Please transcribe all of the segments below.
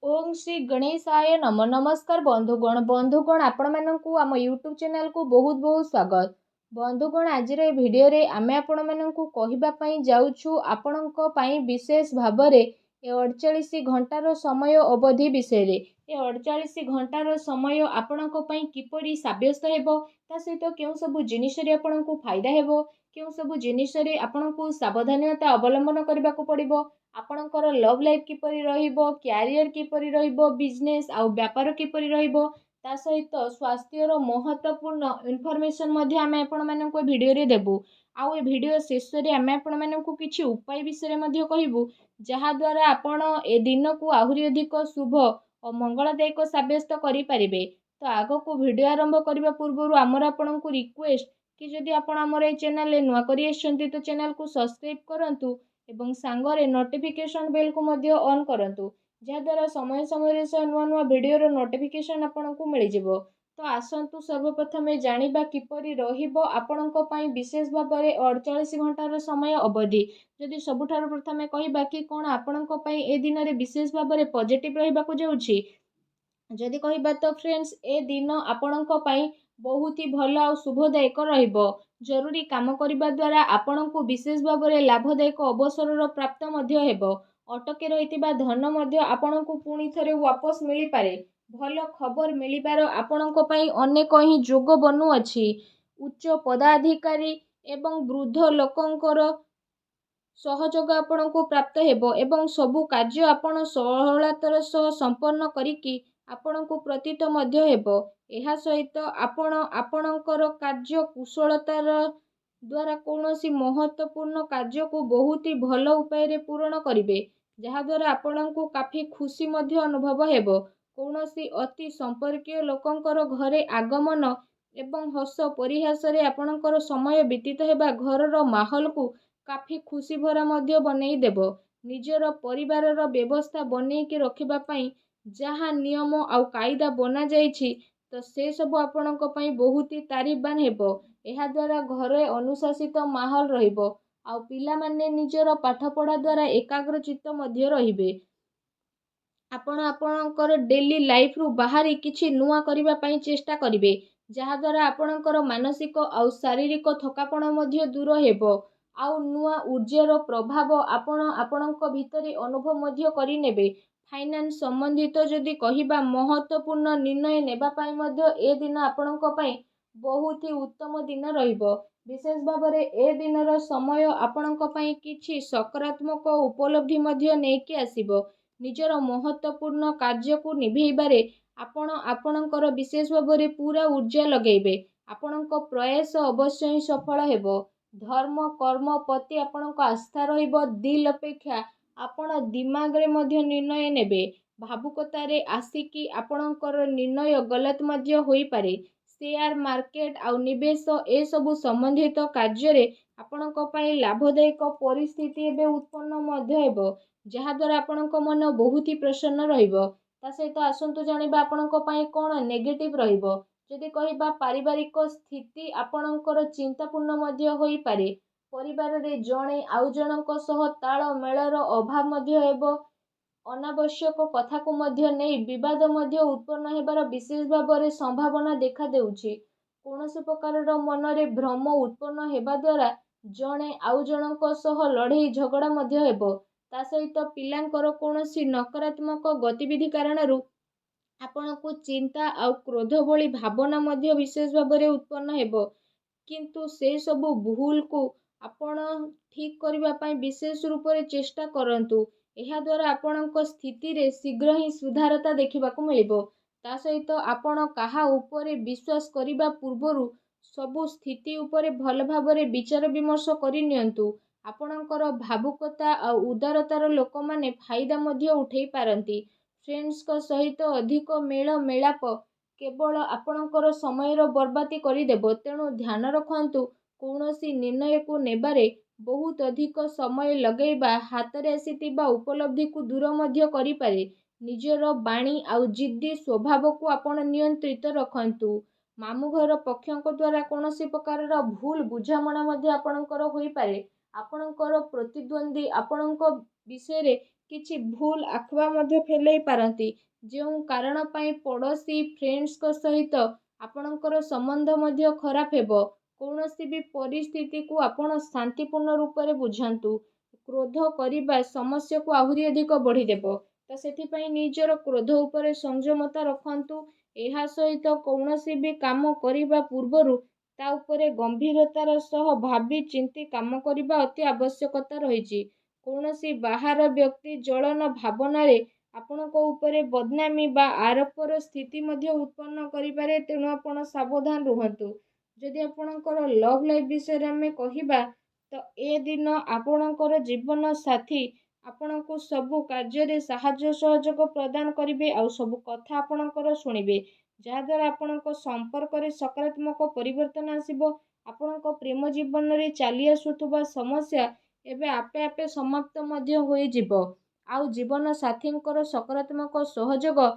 ओम श्री गणेशाय नम नमस्कार बंधुगण आपण मानकु आम यूट्यूब चैनल को बहुत बहुत स्वागत। बंधुगण आज भिडियो रे आमे आपण मानकु कहिबा पई जाउछु आपणको पई विशेष भाबरे ए 48 घंटार समय अवधि विषय रे ए 48 घंटार समय आपणको पई किपरि साब्यस्त हेबो ता सहित केउ सब जिनिस रे आपणको फायदा हेबो केउ सब जिनिस रे आपणको सावधानता अवलंबन करबा को पड़िबो आपणकर लव लाइफ किपरि रहिबो क्यारियर किपरि रहिबो बिजनेस आउ व्यापार किपरि रहिबो ता सहित स्वास्थ्यर महत्वपूर्ण इनफॉरमेशन मध्ये आमे आपण माननको वीडियो रे देबु आउ ए वीडियो शेष रे आमे आपण माननको किछि उपाय विषय मध्ये कहिबु जहा द्वारा आपण ए दिन को आहुरी अधिक शुभ और मंगलदायक साब्यस्त करि परिबे। तो आगो को वीडियो आरंभ करबा पूर्व आमर आपणको रिक्वेस्ट कि जदि आपण हमर ए चैनल ले नुवा करि आछंती तो चैनल को सब्सक्राइब करंतु एवं सांगरे नोटिफिकेशन बेल को मध्य ऑन करंतु जहाद्वारा समय समय नुआ नुआ वीडियो नोटिफिकेशन आपको मिल जिवो। तो आसंतु सर्वप्रथम जानिबा किपरि रहिबो आपणको पई विशेष भाव में 48 घंटार समय अवधि जदि सबुठार प्रथमे कहिबा कि कोन आपणको पई ए दिन रे विशेष भाव में पॉजिटिव रहिबा को जाउछि जदि कहिबा तो फ्रेंड्स ए दिन आपणको पई बहुत ही भल और शुभदायक रहिबो। जरूरी काम करबा द्वारा आपणको विशेष भाव में लाभदायक अवसर प्राप्त मध्य हेबो अटके रहितिबा धन मध्य आपणको पुणी थरे वापस मिली पारे भल खबर मिलिबार आपणको पई अनेक ही जोग बनु अछि उच्च पदाधिकारी एवं वृद्ध लोकंकर सहयोग आपणको प्राप्त हेबो एवं सबु कार्य आपण सहलतार सह संपन्न करिकि आपणको प्रतीत मध्य हेबो। एहा सहित आपण आपणकर कार्य कुशलतार द्वारा कौनसी महत्वपूर्ण कार्य को बहुत ही भल उपाय रे पूर्ण करिवे जहा द्वारा आपणको काफी खुशी मध्य अनुभव हेबो कौनसी अति संपर्कीय लोकंकर घरे आगमन एवं हस परिहास रे आपणकर समय बीतित हेबा घरर माहौल को काफी खुशी भरा मध्य बनेई देबो निजर परिवार रो व्यवस्था बनेई के रखिबा पई जहा नियम आउ कायदा बना जाईछि तो से सब आपणको पई बहुत ही तारीफबान हेबो। एहा द्वारा घरे अनुशासित माहौल रहिबो आउ पिला माने निजर पाठ पढ़ा द्वारा एकाग्र चित्त मध्य रहिबे आपण आपणकर डेली लाइफ रु बाहरी किछि नुआ करिबा पई चेष्टा करिवे जहा द्वारा आपणकर मानसिक आउ शारीरिक थकापण मध्य दूर हेबो आउ नुआ ऊर्जार प्रभाव आपण आपणक भितरे अनुभव मध्य करि नेबे। फाइनान्स संबंधित जदि कहिबा महत्वपूर्ण निर्णय नेबा पई मध्य ए दिन आपणक पई बहुत ही उत्तम दिन रहिबो विशेष भाव में ए दिनर समय आपणक पई किछि सकारात्मक उपलब्धि मध्य नेकी आसीबो निजर महत्वपूर्ण कार्य को निभेइबारे आपण आपणकर विशेष भाव में पूरा ऊर्जा लगेबे आपणक प्रयास अवश्य ही सफल हेबो। धर्म कर्म प्रति आपणक आस्था रहिबो दिल अपेक्षा आपण दिमाग रे मध्य निर्णय नेबे भावुकतारे आसिकी आपणकर निर्णय गलत मध्य होई पारे शेयर मार्केट आउ निवेश ए सबु संबंधित कार्य रे आपणक पई लाभदायक परिस्थिति एबे उत्पन्न मध्य हेबो जहा द्वारा आपणक मन बहुत ही प्रसन्न रहिबो। ता सहित आसंतु जानिबा आपणक पई कोन नेगेटिव रहिबो जदि कहिबा पारिवारिक स्थिति आपणकर चिंतापूर्ण मध्य होई पारे परिवार रे जणे आउ जनक सह ताळ मेळर अभाव मध्य हेबो अनावश्यक कथा को मध्य नहीं विवाद मध्य उत्पन्न हेबार विशेष भाव में संभावना देखा देउछि कौनसी प्रकार मन रे भ्रम उत्पन्न हेबा द्वारा जणे आउ जनक सह लड़ाई झगड़ा मध्य हेबो ता सहित पिलांकर कौनसी नकारात्मक गतिविधि कारणरू आपनको चिंता आउ क्रोध भली भावना मध्य विशेष भाव में उत्पन्न हेबो किंतु से सबु भूल को आपण ठीक करबा पई विशेष रूप से चेष्टा करंतु एहा द्वारा आपणक स्थिति रे शीघ्र ही सुधारता देखिबा को मिलिबो। ता सहित आपण काहा उपरे विश्वास करिबा पूर्वरु सबु स्थिति उपरे भल भाव में विचार विमर्श करि नियंतु आपणकर भावुकता आउ उदारतार लोक माने फायदा मध्य उठेई पारंती फ्रेंड्स को सहित अधिक मेल मेलाप केवल आपणकर समय बर्बादी करदेव तेणु ध्यान रखंतु कौनसी निर्णय को नेबारे बहुत अधिक समय लगेबा हाथ में आसीथिबा उपलब्धि को दूर मध्य करि पारे निजर बाणी आउ जिद्दी स्वभाव को आपण नियंत्रित रखंतु मामु घर पक्षों द्वारा कौनसी प्रकार भूल बुझामणा मध्य आपणकर होई पारे आपणकर प्रतिद्वंदी आपणक विषय रे କିଛି ଭୁଲ ଆଖୁଆ ମଧ୍ୟ ଫେଲେଇ ପାରନ୍ତି, ଯେଉଁ କାରଣ ପାଇଁ ପଡ଼ୋଶୀ ଫ୍ରେଣ୍ଡସ୍ଙ୍କ ସହିତ ଆପଣଙ୍କର ସମ୍ବନ୍ଧ ମଧ୍ୟ ଖରାପ ହେବ। କୌଣସି ବି ପରିସ୍ଥିତିକୁ ଆପଣ ଶାନ୍ତିପୂର୍ଣ୍ଣ ରୂପରେ ବୁଝାନ୍ତୁ। କ୍ରୋଧ କରିବା ସମସ୍ୟାକୁ ଆହୁରି ଅଧିକ ବଢ଼ିଦେବ। ତ ସେଥିପାଇଁ ନିଜର କ୍ରୋଧ ଉପରେ ସଂଯମତା ରଖନ୍ତୁ। ଏହା ସହିତ କୌଣସି ବି କାମ କରିବା ପୂର୍ବରୁ ତା ଉପରେ ଗମ୍ଭୀରତାର ସହ ଭାବି ଚିନ୍ତି କାମ କରିବା ଅତି ଆବଶ୍ୟକତା ରହିଛି। କୌଣସି ବାହାର ବ୍ୟକ୍ତି ଜଳନ ଭାବନାରେ ଆପଣଙ୍କ ଉପରେ ବଦନାମୀ ବା ଆରୋପର ସ୍ଥିତି ମଧ୍ୟ ଉତ୍ପନ୍ନ କରିପାରେ, ତେଣୁ ଆପଣ ସାବଧାନ ରୁହନ୍ତୁ। ଯଦି ଆପଣଙ୍କର ଲଭ୍ ଲାଇଫ୍ ବିଷୟରେ ଆମେ କହିବା, ତ ଏ ଦିନ ଆପଣଙ୍କର ଜୀବନ ସାଥୀ ଆପଣଙ୍କୁ ସବୁ କାର୍ଯ୍ୟରେ ସାହାଯ୍ୟ ସହଯୋଗ ପ୍ରଦାନ କରିବେ ଆଉ ସବୁ କଥା ଆପଣଙ୍କର ଶୁଣିବେ, ଯାହାଦ୍ୱାରା ଆପଣଙ୍କ ସମ୍ପର୍କରେ ସକାରାତ୍ମକ ପରିବର୍ତ୍ତନ ଆସିବ। ଆପଣଙ୍କ ପ୍ରେମ ଜୀବନରେ ଚାଲି ଆସୁଥିବା ସମସ୍ୟା ଏବେ ଆପେ ଆପେ ସମାପ୍ତ ମଧ୍ୟ ହୋଇଯିବ। ଆଉ ଜୀବନ ସାଥୀଙ୍କର ସକାରାତ୍ମକ ସହଯୋଗ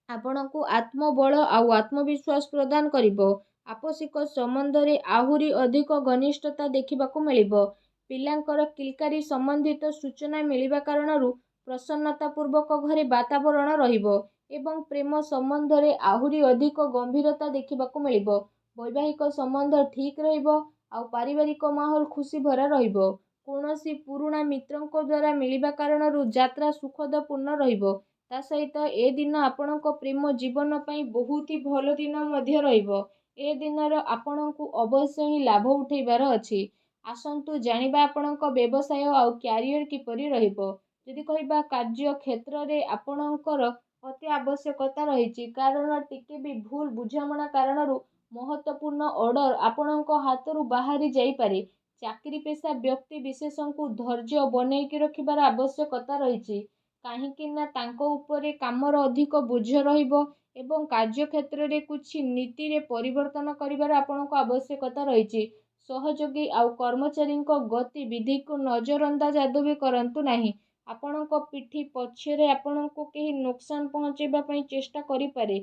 ଆପଣଙ୍କୁ ଆତ୍ମବଳ ଆଉ ଆତ୍ମବିଶ୍ୱାସ ପ୍ରଦାନ କରିବ। ଆପୋଷିକ ସମ୍ବନ୍ଧରେ ଆହୁରି ଅଧିକ ଘନିଷ୍ଠତା ଦେଖିବାକୁ ମିଳିବ। ପିଲାଙ୍କର କିଲକାରୀ ସମ୍ବନ୍ଧିତ ସୂଚନା ମିଳିବା କାରଣରୁ ପ୍ରସନ୍ନତାପୂର୍ବକ ଘରେ ବାତାବରଣ ରହିବ ଏବଂ ପ୍ରେମ ସମ୍ବନ୍ଧରେ ଆହୁରି ଅଧିକ ଗମ୍ଭୀରତା ଦେଖିବାକୁ ମିଳିବ। ବୈବାହିକ ସମ୍ବନ୍ଧ ଠିକ୍ ରହିବ ଆଉ ପାରିବାରିକ ମାହୋଲ ଖୁସି ଭରା ରହିବ। କୌଣସି ପୁରୁଣା ମିତ୍ରଙ୍କ ଦ୍ୱାରା ମିଳିବା କାରଣରୁ ଯାତ୍ରା ସୁଖଦପୂର୍ଣ୍ଣ ରହିବ। ତା ସହିତ ଏ ଦିନ ଆପଣଙ୍କ ପ୍ରେମ ଜୀବନ ପାଇଁ ବହୁତ ହି ଭଲ ଦିନ ମଧ୍ୟ ରହିବ। ଏ ଦିନର ଆପଣଙ୍କୁ ଅବଶ୍ୟ ହିଁ ଲାଭ ଉଠାଇବାର ଅଛି। ଆସନ୍ତୁ ଜାଣିବା ଆପଣଙ୍କ ବ୍ୟବସାୟ ଆଉ କ୍ୟାରିୟର କିପରି ରହିବ। ଯଦି କହିବା କାର୍ଯ୍ୟ କ୍ଷେତ୍ରରେ ଆପଣଙ୍କର ଅତି ଆବଶ୍ୟକତା ରହିଛି, କାରଣ ଟିକେ ବି ଭୁଲ ବୁଝାମଣା କାରଣରୁ ମହତ୍ତ୍ୱପୂର୍ଣ୍ଣ ଅର୍ଡର ଆପଣଙ୍କ ହାତରୁ ବାହାରି ଯାଇପାରେ। ଚାକିରି ପେଶା ବ୍ୟକ୍ତି ବିଶେଷଙ୍କୁ ଧୈର୍ଯ୍ୟ ବନେଇକି ରଖିବାର ଆବଶ୍ୟକତା ରହିଛି, କାହିଁକି ନା ତାଙ୍କ ଉପରେ କାମର ଅଧିକ ବୋଝ ରହିବ ଏବଂ କାର୍ଯ୍ୟକ୍ଷେତ୍ରରେ କିଛି ନୀତିରେ ପରିବର୍ତ୍ତନ କରିବାର ଆପଣଙ୍କ ଆବଶ୍ୟକତା ରହିଛି। ସହଯୋଗୀ ଆଉ କର୍ମଚାରୀଙ୍କ ଗତିବିଧିକୁ ନଜରଅନ୍ଦାଜ ଆଦୌ ବି କରନ୍ତୁ ନାହିଁ। ଆପଣଙ୍କ ପିଠି ପଛରେ ଆପଣଙ୍କୁ କେହି ନୋକସାନ ପହଞ୍ଚାଇବା ପାଇଁ ଚେଷ୍ଟା କରିପାରେ।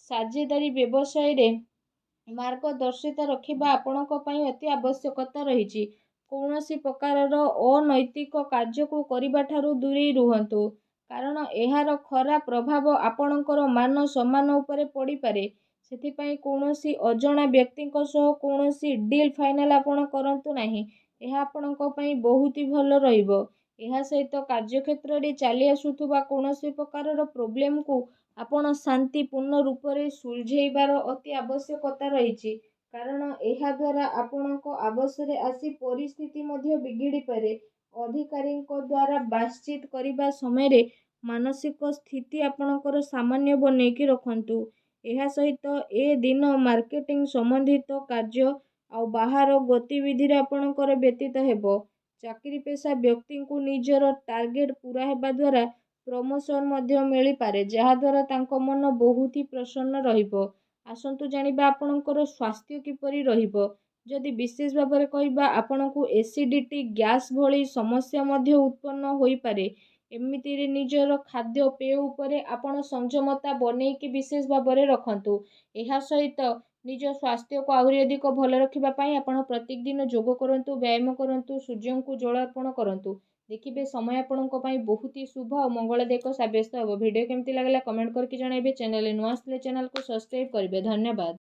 ସାଝେଦାରୀ ବ୍ୟବସାୟରେ ମାର୍ଗଦର୍ଶିତା ରଖିବା ଆପଣଙ୍କ ପାଇଁ ଅତି ଆବଶ୍ୟକତା ରହିଛି। କୌଣସି ପ୍ରକାରର ଅନୈତିକ କାର୍ଯ୍ୟକୁ କରିବା ଠାରୁ ଦୂରେଇ ରୁହନ୍ତୁ, କାରଣ ଏହାର ଖରାପ ପ୍ରଭାବ ଆପଣଙ୍କର ମାନ ସମ୍ମାନ ଉପରେ ପଡ଼ିପାରେ। ସେଥିପାଇଁ କୌଣସି ଅଜଣା ବ୍ୟକ୍ତିଙ୍କ ସହ କୌଣସି ଡିଲ୍ ଫାଇନାଲ ଆପଣ କରନ୍ତୁ ନାହିଁ। ଏହା ଆପଣଙ୍କ ପାଇଁ ବହୁତ ହି ଭଲ ରହିବ। ଏହା ସହିତ କାର୍ଯ୍ୟକ୍ଷେତ୍ରରେ ଚାଲି ଆସୁଥିବା କୌଣସି ପ୍ରକାରର ପ୍ରୋବ୍ଲେମକୁ ଆପଣ ଶାନ୍ତିପୂର୍ଣ୍ଣ ରୂପରେ ସୁଲଝେଇବାର ଅତି ଆବଶ୍ୟକତା ରହିଛି, କାରଣ ଏହା ଦ୍ୱାରା ଆପଣଙ୍କ ଆବଶରେ ଆସି ପରିସ୍ଥିତି ମଧ୍ୟ ବିଗିଡ଼ିପାରେ। ଅଧିକାରୀଙ୍କ ଦ୍ୱାରା ବାତଚିତ କରିବା ସମୟରେ ମାନସିକ ସ୍ଥିତି ଆପଣଙ୍କର ସାମାନ୍ୟ ବନେଇକି ରଖନ୍ତୁ। ଏହା ସହିତ ଏ ଦିନ ମାର୍କେଟିଂ ସମ୍ବନ୍ଧିତ କାର୍ଯ୍ୟ ଆଉ ବାହାର ଗତିବିଧିରେ ଆପଣଙ୍କର ବ୍ୟତୀତ ହେବ। ଚାକିରି ପେଶା ବ୍ୟକ୍ତିଙ୍କୁ ନିଜର ଟାର୍ଗେଟ ପୂରା ହେବା ଦ୍ୱାରା ପ୍ରମୋସନ ମଧ୍ୟ ମିଳିପାରେ, ଯାହାଦ୍ୱାରା ତାଙ୍କ ମନ ବହୁତ ହି ପ୍ରସନ୍ନ ରହିବ। ଆସନ୍ତୁ ଜାଣିବା ଆପଣଙ୍କର ସ୍ୱାସ୍ଥ୍ୟ କିପରି ରହିବ। ଯଦି ବିଶେଷ ଭାବରେ କହିବା, ଆପଣଙ୍କୁ ଏସିଡିଟି, ଗ୍ୟାସ୍ ଭଳି ସମସ୍ୟା ମଧ୍ୟ ଉତ୍ପନ୍ନ ହୋଇପାରେ। ଏମିତିରେ ନିଜର ଖାଦ୍ୟପେୟ ଉପରେ ଆପଣ ସଂଯମତା ବନେଇକି ବିଶେଷ ଭାବରେ ରଖନ୍ତୁ। ଏହା ସହିତ ନିଜ ସ୍ୱାସ୍ଥ୍ୟକୁ ଆହୁରି ଅଧିକ ଭଲ ରଖିବା ପାଇଁ ଆପଣ ପ୍ରତ୍ୟେକ ଦିନ ଯୋଗ କରନ୍ତୁ, ବ୍ୟାୟାମ କରନ୍ତୁ, ସୂର୍ଯ୍ୟଙ୍କୁ ଜଳ ଅର୍ପଣ କରନ୍ତୁ। ଦେଖିବେ ସମୟ ଆପଣଙ୍କ ପାଇଁ ବହୁତ ହି ଶୁଭ ଆଉ ମଙ୍ଗଳଦାୟକ ସାବ୍ୟସ୍ତ ହେବ। ଭିଡ଼ିଓ କେମିତି ଲାଗିଲା କମେଣ୍ଟ କରିକି ଜଣାଇବେ। ଚ୍ୟାନେଲରେ ନୂଆ ଆସିଲେ ଚ୍ୟାନେଲକୁ ସବସ୍କ୍ରାଇବ କରିବେ। ଧନ୍ୟବାଦ।